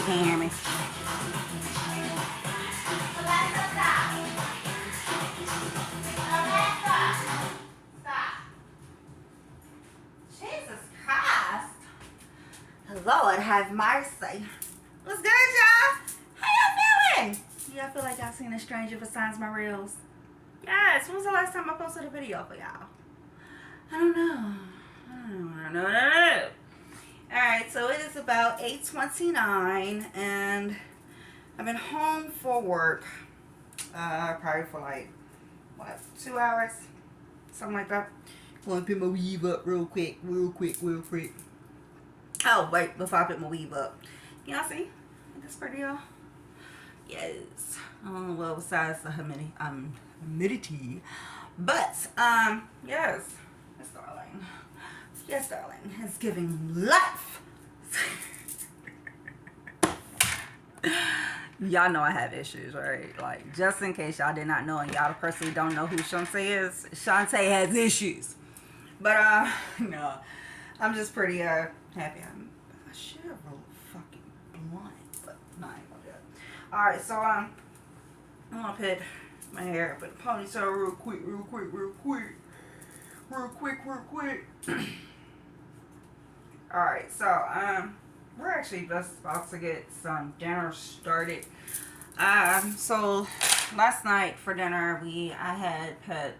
you can't hear me. Jesus Christ. Lord have mercy. What's good, y'all? How y'all feeling? Y'all feel like y'all seen a stranger besides my reels? Yes. When was the last time I posted a video for y'all? I don't know. Alright, so it is about 8:29 and I've been home for work. Probably for like, what, 2 hours? Something like that. Want to put my weave up real quick. Oh, wait, before I put my weave up. Y'all see? Ain't this pretty, y'all? Yes. Well, besides the humidity. But, yes. Yes, darling. Yes, darling. It's giving life. Y'all know I have issues, right? Like, just in case y'all did not know and y'all personally don't know who Shantae is, Shantae has issues. But, no. I'm just pretty, happy. I should have rolled fucking blunt, but no, I ain't gonna do that. Alright, so, I'm gonna put my hair up in a ponytail real quick. Alright, so, we're actually just about to get some dinner started. So last night for dinner, I had put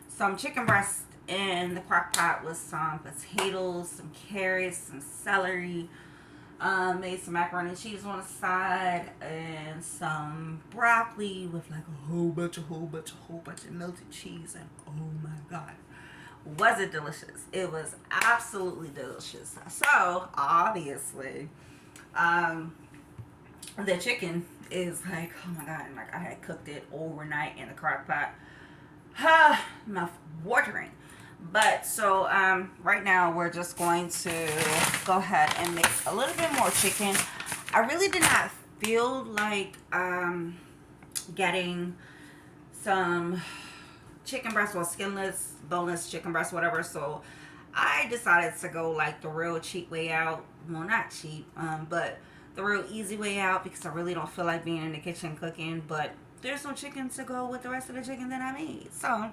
some chicken breast in the crock pot with some potatoes, some carrots, some celery. Made some macaroni and cheese on the side and some broccoli with like a whole bunch of melted cheese, and oh my god, was it delicious. It was absolutely delicious. So obviously the chicken is like, oh my god, like I had cooked it overnight in the crock pot. Mouth watering. But so right now we're just going to go ahead and mix a little bit more chicken. I really did not feel like getting some chicken breast, well, skinless, boneless chicken breast, whatever. So I decided to go like the real cheap way out. Well, not cheap, but the real easy way out, because I really don't feel like being in the kitchen cooking. But there's no chicken to go with the rest of the chicken that I made. So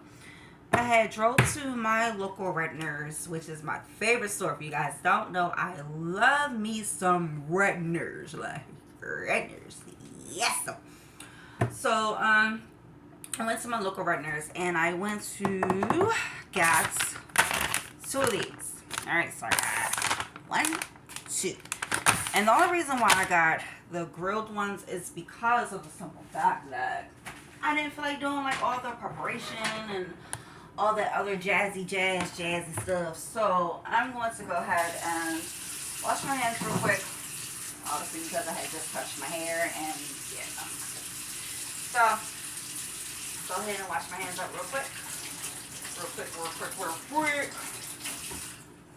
I had drove to my local Redner's, which is my favorite store. If you guys don't know, I love me some Redner's. Like, Redner's. Yes. So, I went to my local Redner's and I went to get 2 of these. Alright, so I got 1, 2. And the only reason why I got the grilled ones is because of the simple fact that I didn't feel like doing like all the preparation and all that other jazzy stuff. So I'm going to go ahead and wash my hands real quick. Obviously because I had just touched my hair and yeah. So go ahead and wash my hands up real quick.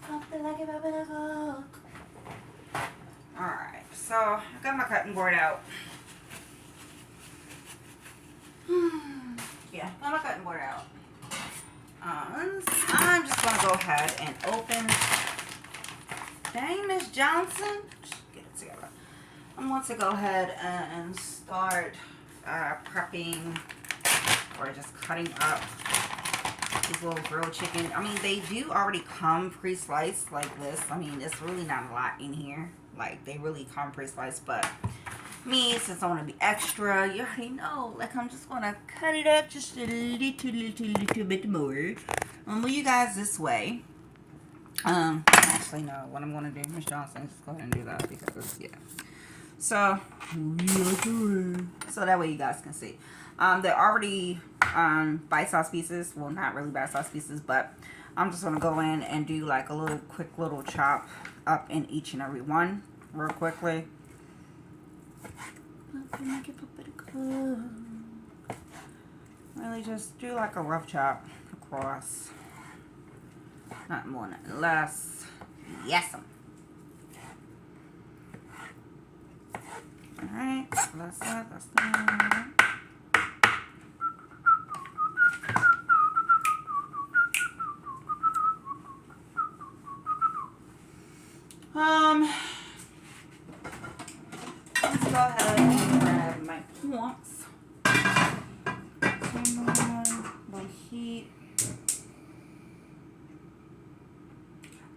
Don't feel like I'm gonna cook. Alright, so I got my cutting board out. Yeah, got my cutting board out. I'm just going to go ahead and open. Dang, Miss Johnson. Just get it together. I'm going to go ahead and start prepping or just cutting up these little grilled chicken. I mean, they do already come pre-sliced like this. I mean, it's really not a lot in here. Like, they really come pre-sliced, but me, since I want to be extra, you already know, like, I'm just going to cut it up just a little bit more. I'm move you guys this way. Actually, no, what I'm going to do, Miss Johnson, just go ahead and do that because, yeah. So that way you guys can see. They're already bite-sized pieces. Well, not really bite-sized pieces, but I'm just going to go in and do, like, a quick little chop up in each and every one real quickly. Really just do like a rough chop across. Not more, not less. Yes. Alright, that's that. That's that. go ahead and grab my points. Turn on the heat.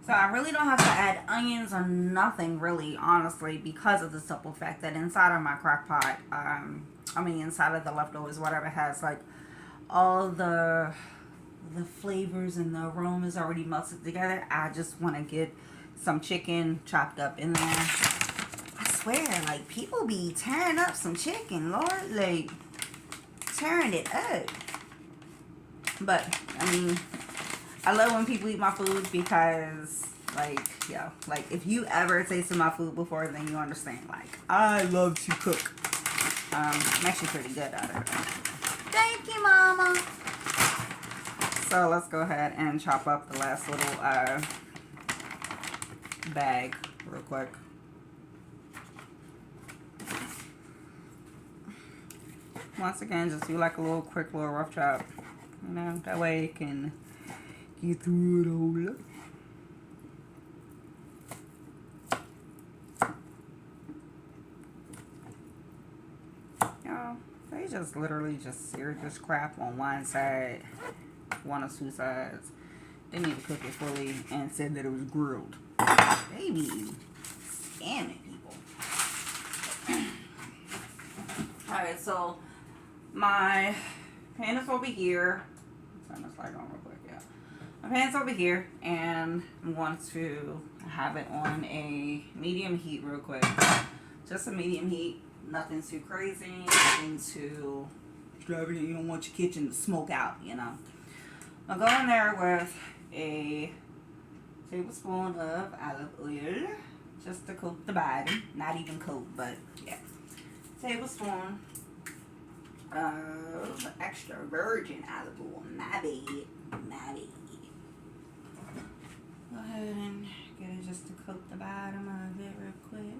So I really don't have to add onions or nothing really, honestly, because of the simple fact that inside of my crock pot, inside of the leftovers, whatever, has like all the flavors and the aromas already melted together. I just want to get some chicken chopped up in there. I swear, like, people be tearing up some chicken, Lord, like, tearing it up. But, I mean, I love when people eat my food because, like, yeah, like, if you ever tasted my food before, then you understand, like, I love to cook. I'm actually pretty good at it. Thank you, Mama. So let's go ahead and chop up the last little bag real quick. Once again, just do like a little quick little rough chop. You know, that way it can get through it all. They just literally just seared this crap on one side, one or two sides. They need to cook it fully and said that it was grilled. They be scamming people. Alright, so my pan is over here. Turn this light on real quick, yeah. My pan's over here, and I'm going to have it on a medium heat real quick. Just a medium heat. Nothing too crazy, nothing too extravagant. You don't want your kitchen to smoke out, you know. I'll go in there with a tablespoon of olive oil, just to coat the bottom. Not even coat, but yeah. Tablespoon of extra virgin olive oil. My bad. Go ahead and get it just to coat the bottom of it real quick.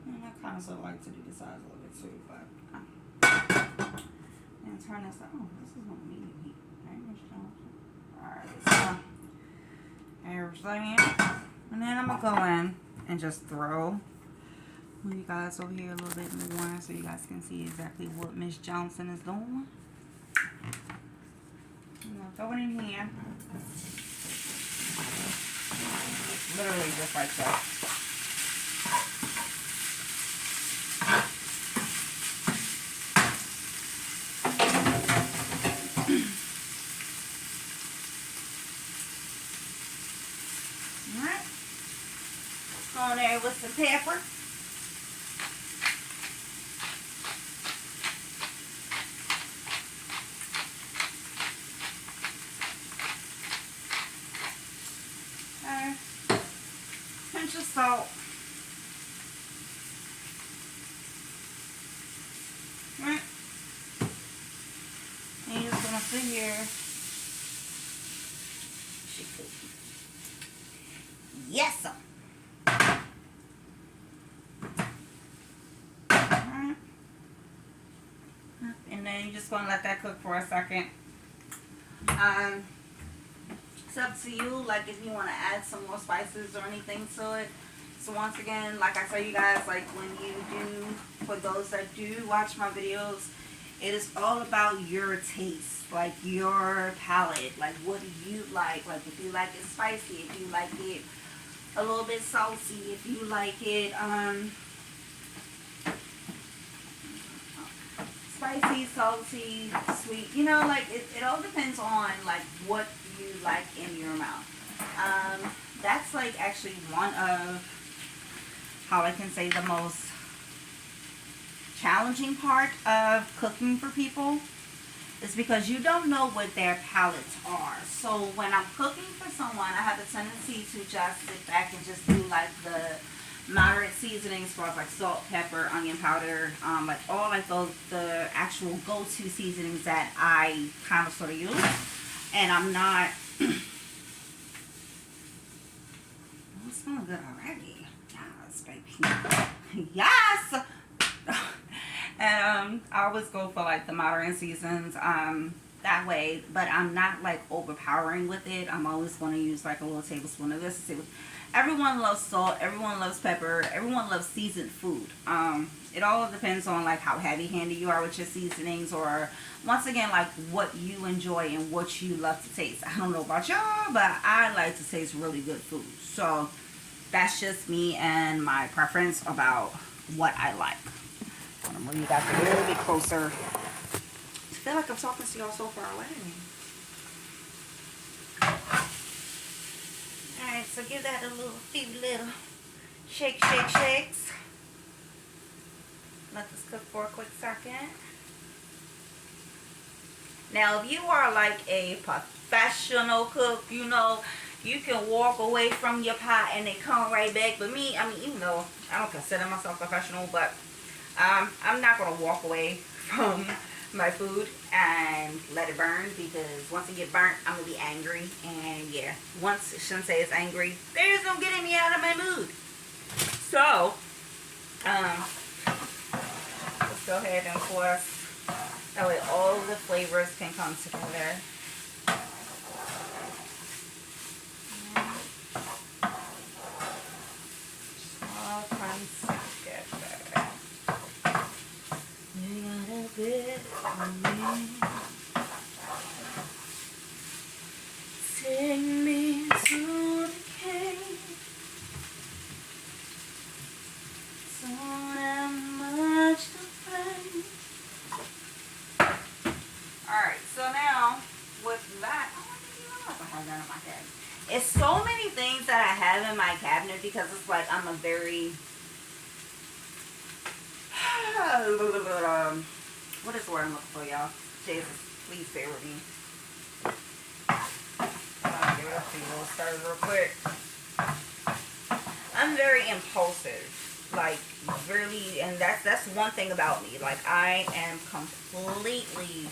And I kind of sort of like to do the size a little bit too, but and turn this up. Oh, this is on medium heat. Alright, so everything. And then I'm gonna go in and just throw you guys over here a little bit more so you guys can see exactly what Miss Johnson is doing. I'm gonna throw it in here. Literally just like that. On there with some pepper. Pinch of salt. Right. And you're just gonna sit here. Yes, sir. And then you're just gonna let that cook for a second. It's up to you, like if you want to add some more spices or anything to it. So once again, like I tell you guys, like when you do, for those that do watch my videos, it is all about your taste, like your palate, like what do you like if you like it spicy, if you like it a little bit salty, if you like it spicy, salty, sweet, you know, like it all depends on like what you like in your mouth. That's like actually one of, how I can say, the most challenging part of cooking for people is because you don't know what their palates are. So when I'm cooking for someone, I have a tendency to just sit back and just do like the moderate seasonings for like salt, pepper, onion powder, like all like those, the actual go-to seasonings that I kind of sort of use. And I'm not, it's smelling good already. Yes, baby. Yes! And I always go for like the moderate seasons. that way, but I'm not like overpowering with it. I'm always going to use like a little tablespoon of this. Everyone loves salt, everyone loves pepper, everyone loves seasoned food. It all depends on like how heavy handed you are with your seasonings, or once again like what you enjoy and what you love to taste. I don't know about y'all, but I like to taste really good food. So that's just me and my preference about what I like. I'm gonna move you guys a little bit closer. I feel like I'm talking to y'all so far away. Alright, so give that a few little shakes. Let this cook for a quick second. Now, if you are like a professional cook, you know, you can walk away from your pot and they come right back. But me, I mean, even though I don't consider myself professional, but I'm not going to walk away from my food and let it burn, because once it get burnt, I'm going to be angry. And yeah, once Shantae is angry, there's no getting me out of my mood. So, let's go ahead and force. That way all the flavors can come together. All comes together. You got a bit of me. Take me to the cave. So damn much to find. Alright, so now with that, I have that in my cabinet. It's so many things that I have in my cabinet, because it's like I'm a very what is the word I'm looking for, y'all? Jesus, please bear with me. I'll give it up to you. We'll start real quick. I'm very impulsive. Like, really, and that's one thing about me. Like, I am completely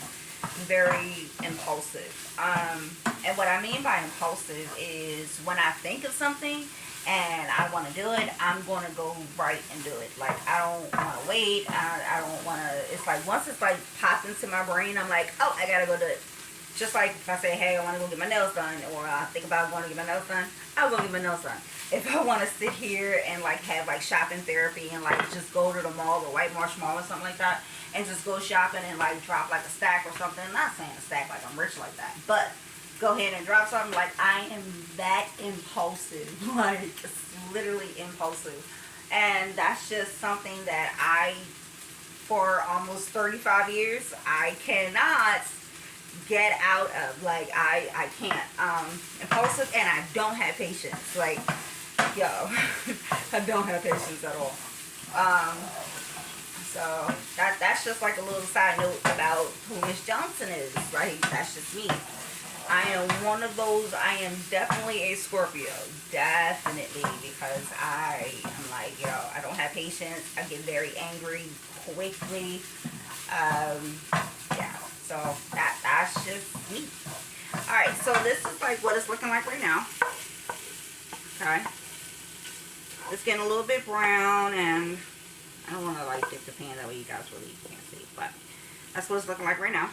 very impulsive. And what I mean by impulsive is when I think of something and I want to do it, I'm going to go right and do it. Like, I don't want to wait. I don't want to, it's like once it's like popped into my brain, I'm like, oh, I got to go do it. Just like if I say, hey, I want to go get my nails done, or I think about going to get my nails done, I'll go get my nails done. If I want to sit here and like have like shopping therapy and like just go to the mall, the White Marsh Mall or something like that, and just go shopping and like drop like a stack or something. I'm not saying a stack like I'm rich like that, but go ahead and drop something. Like, I am that impulsive. Like, it's literally impulsive. And that's just something that for almost 35 years, I cannot get out of. Like, I can't. Impulsive, and I don't have patience. Like, yo, I don't have patience at all. So that's just like a little side note about who Miss Johnson is. Like, that's just me. I am one of those. I am definitely a Scorpio. Definitely, because I am like, yo, I don't have patience. I get very angry quickly. Yeah, so that's just me. Alright, so this is like what it's looking like right now. Okay. It's getting a little bit brown, and I don't want to like dip the pan, that way you guys really can't see, but that's what it's looking like right now.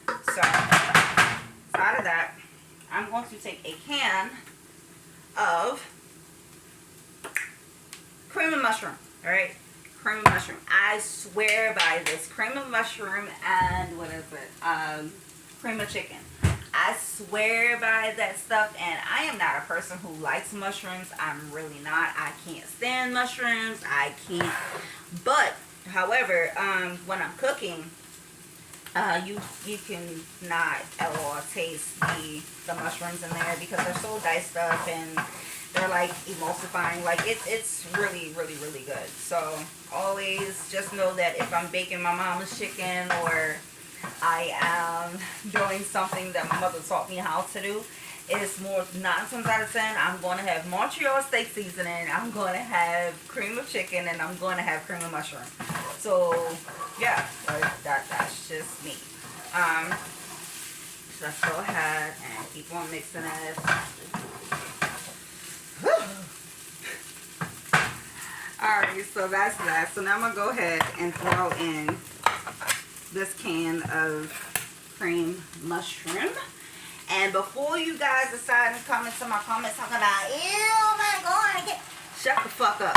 So out of that, I'm going to take a can of cream of mushroom. Alright, cream of mushroom. I swear by this cream of mushroom and what is it? Cream of chicken. I swear by that stuff, and I am not a person who likes mushrooms. I'm really not. I can't stand mushrooms. I can't. But, however, when I'm cooking, you can not at all taste the mushrooms in there, because they're so diced up and they're like emulsifying. Like, it's really, really, really good. So always just know that if I'm baking my mama's chicken, or I am doing something that my mother taught me how to do, it's more 9 times out of 10 I'm going to have Montreal steak seasoning, I'm going to have cream of chicken, and I'm going to have cream of mushroom. So yeah, that's just me. So let's go ahead and keep on mixing it. Alright, so that's that. So now I'm going to go ahead and throw in this can of cream mushroom. And before you guys decide to comment to my comments talking about, ew, my God, shut the fuck up.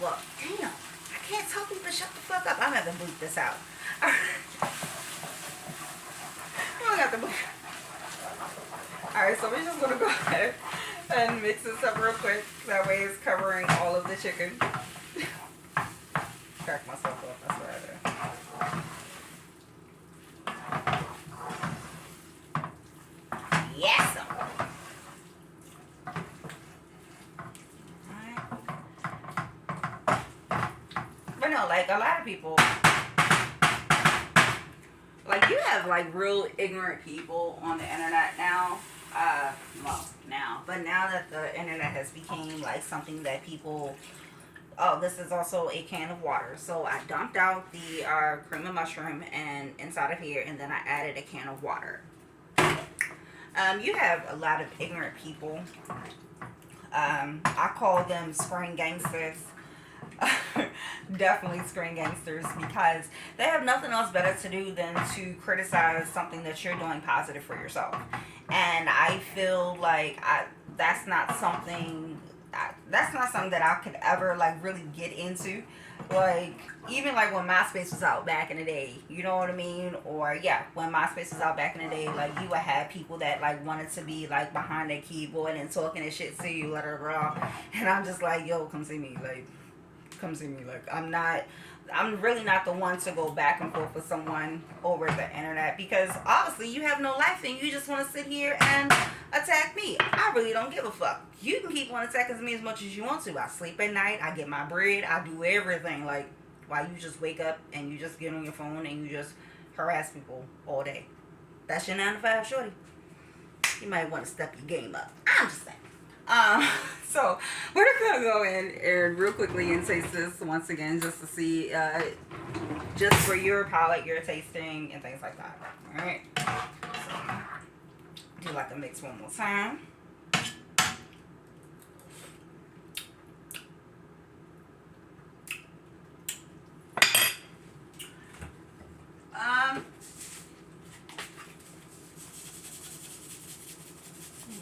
Well, damn, I can't tell people to shut the fuck up. I'm gonna have to bleep this out. I'm gonna have to bleep. Alright, so we're just gonna go ahead and mix this up real quick. That way it's covering all of the chicken. Crack myself up, that's what I do. Yes. Alright. But no, like a lot of people, like you have like real ignorant people on the internet now. Well, but now that the internet has become like something that people, oh, this is also a can of water. So I dumped out the cream of mushroom and inside of here, and then I added a can of water. You have a lot of ignorant people. I call them screen gangsters. Definitely screen gangsters, because they have nothing else better to do than to criticize something that you're doing positive for yourself. And I feel like that's not something that I could ever like really get into. Like even like when MySpace was out back in the day, you know what I mean? Or yeah, when MySpace was out back in the day, like you would have people that like wanted to be like behind their keyboard and talking and shit to you, blah, blah, blah. And I'm just like, yo, come see me, like I'm really not the one to go back and forth with someone over the internet, because obviously you have no life and you just want to sit here and attack me. I really don't give a fuck. You can keep on attacking me as much as you want to. I sleep at night, I get my bread, I do everything. Like, why you just wake up and you just get on your phone and you just harass people all day? That's your 9 to 5 shorty. You might want to step your game up. I'm just saying. So we're gonna go in and real quickly and taste this once again, just to see, just for your palate, your tasting, and things like that. All right. So do like a mix one more time.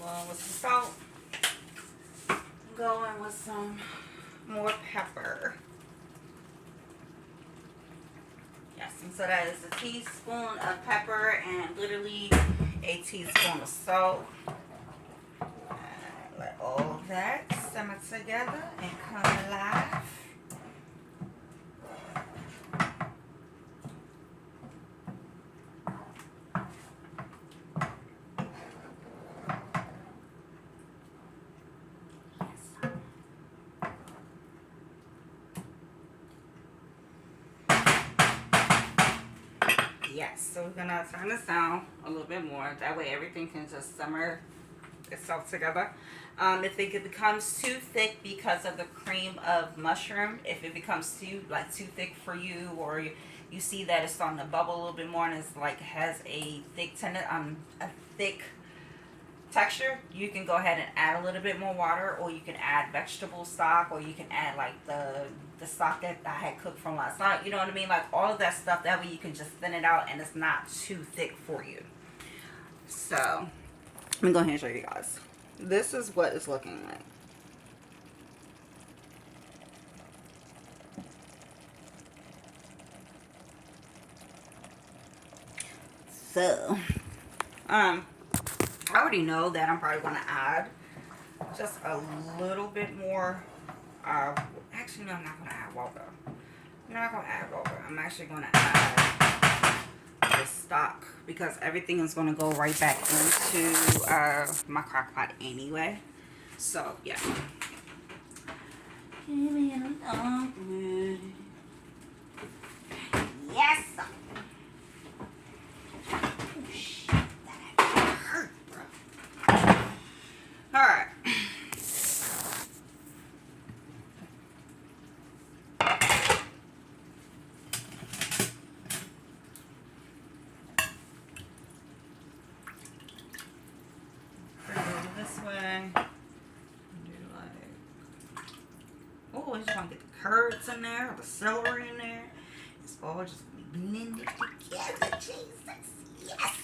Well, with some salt. Going with some more pepper. Yes, and so that is a teaspoon of pepper and literally a teaspoon of salt. And let all of that simmer together and come alive. Yes, so we're gonna turn this down a little bit more. That way everything can just simmer itself together. If it becomes too thick because of the cream of mushroom, if it becomes too thick for you, or you see that it's starting to bubble a little bit more and it's like has a thick texture, you can go ahead and add a little bit more water, or you can add vegetable stock, or you can add like the stock that I had cooked from last night. You know what I mean? Like all of that stuff. That way you can just thin it out and it's not too thick for you. So let me go ahead and show you guys. This is what it's looking like. So I already know that I'm probably going to add just a little bit more. Actually, no, I'm not going to add water. I'm not going to add water. I'm actually going to add the stock, because everything is going to go right back into my crock pot anyway. So, yeah. Yes. Alright. This way. Do like, oh, I just want to get the carrots in there, the celery in there. It's all just gonna be blend it together, Jesus. Yes.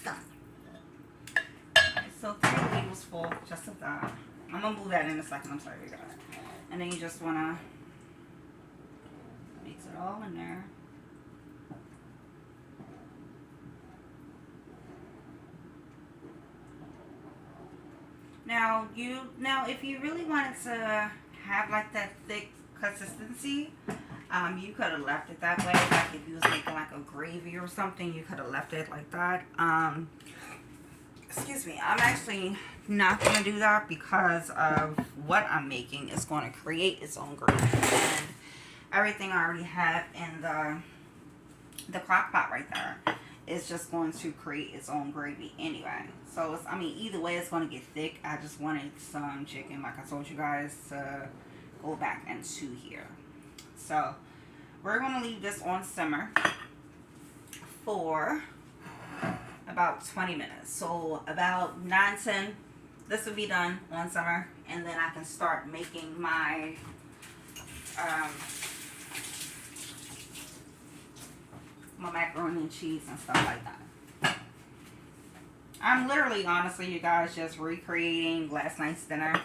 Alright, so 3 tablespoons just of that. I'm gonna move that in a second. I'm sorry, you guys. And then you just wanna mix it all in there. Now if you really wanted to have like that thick consistency, you could have left it that way. Like if you was making like a gravy or something, you could have left it like that. Excuse me, I'm actually not gonna do that because of what I'm making. It's going to create its own gravy, and everything I already have in the crock pot right there is just going to create its own gravy anyway. So it's, I mean, either way, it's going to get thick. I just wanted some chicken, like I told you guys, to go back into here. So we're going to leave this on simmer for about 20 minutes. So about 9-10, this will be done on simmer, and then I can start making my my macaroni and cheese and stuff like that. I'm literally, honestly, you guys, just recreating last night's dinner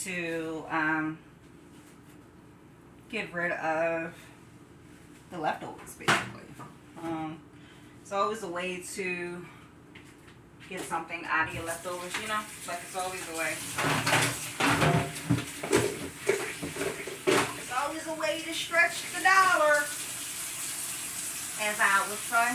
to get rid of the leftovers, basically. It's always a way to get something out of your leftovers, you know? Like, it's always a way. It's always a way to stretch the dollar, as I would say.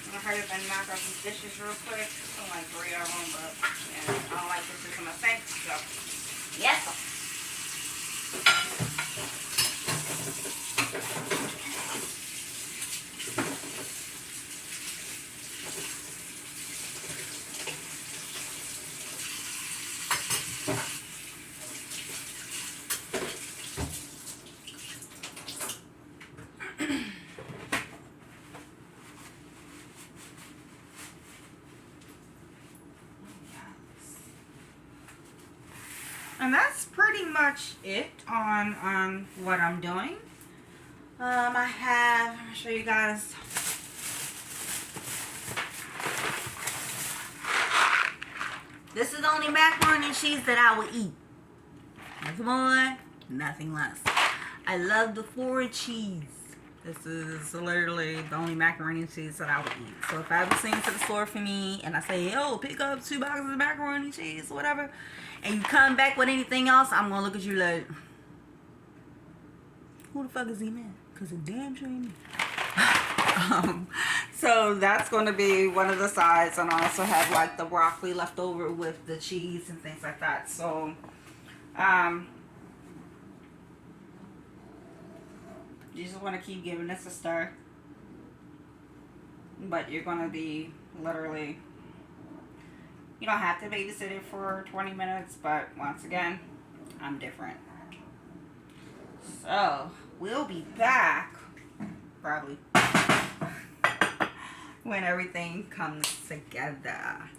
I'm gonna hurry up and knock out some dishes real quick. I'm like 3 of them, but yeah, I don't like dishes in my sink, so yes. And that's pretty much it on what I'm doing. I have, let me show you guys. This is the only macaroni and cheese that I will eat. Nothing more, nothing less. I love the Ford cheese. This is literally the only macaroni and cheese that I would eat. So if I ever sing to the store for me and I say, yo, pick up 2 boxes of macaroni and cheese or whatever, and you come back with anything else, I'm going to look at you like, who the fuck is he, man? Because it damn sure ain't me. So that's going to be one of the sides. And I also have like the broccoli left over with the cheese and things like that. So, you just want to keep giving this a stir. But you're going to be literally, you don't have to babysit it for 20 minutes. But once again, I'm different. So, we'll be back probably when everything comes together.